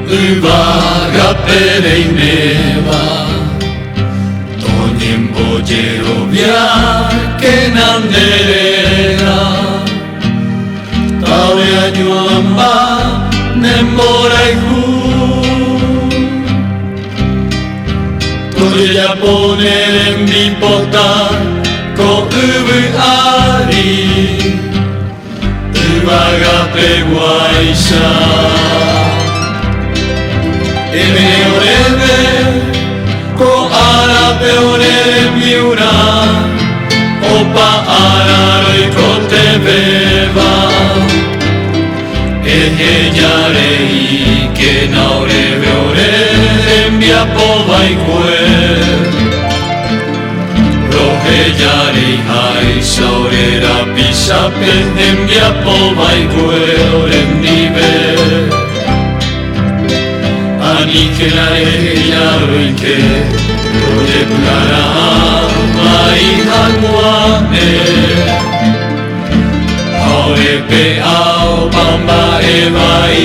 Ybagapereinewa Tonin bojero viake nanderera Tawe ajuamba nemoraihu Toje japonere mipota ko ubu ari Ybagape guaisha Ebe orebe, ko arape orebe miura Opa araroi ko te beba Ehe yarei ke na orebe orebe Mbia po vai kue Rohe yarei hai saurera pisape Mbia po vai kue orem nibe Anikelare yaruike Rode bugara mai haguane Haore pe ao bamba e vai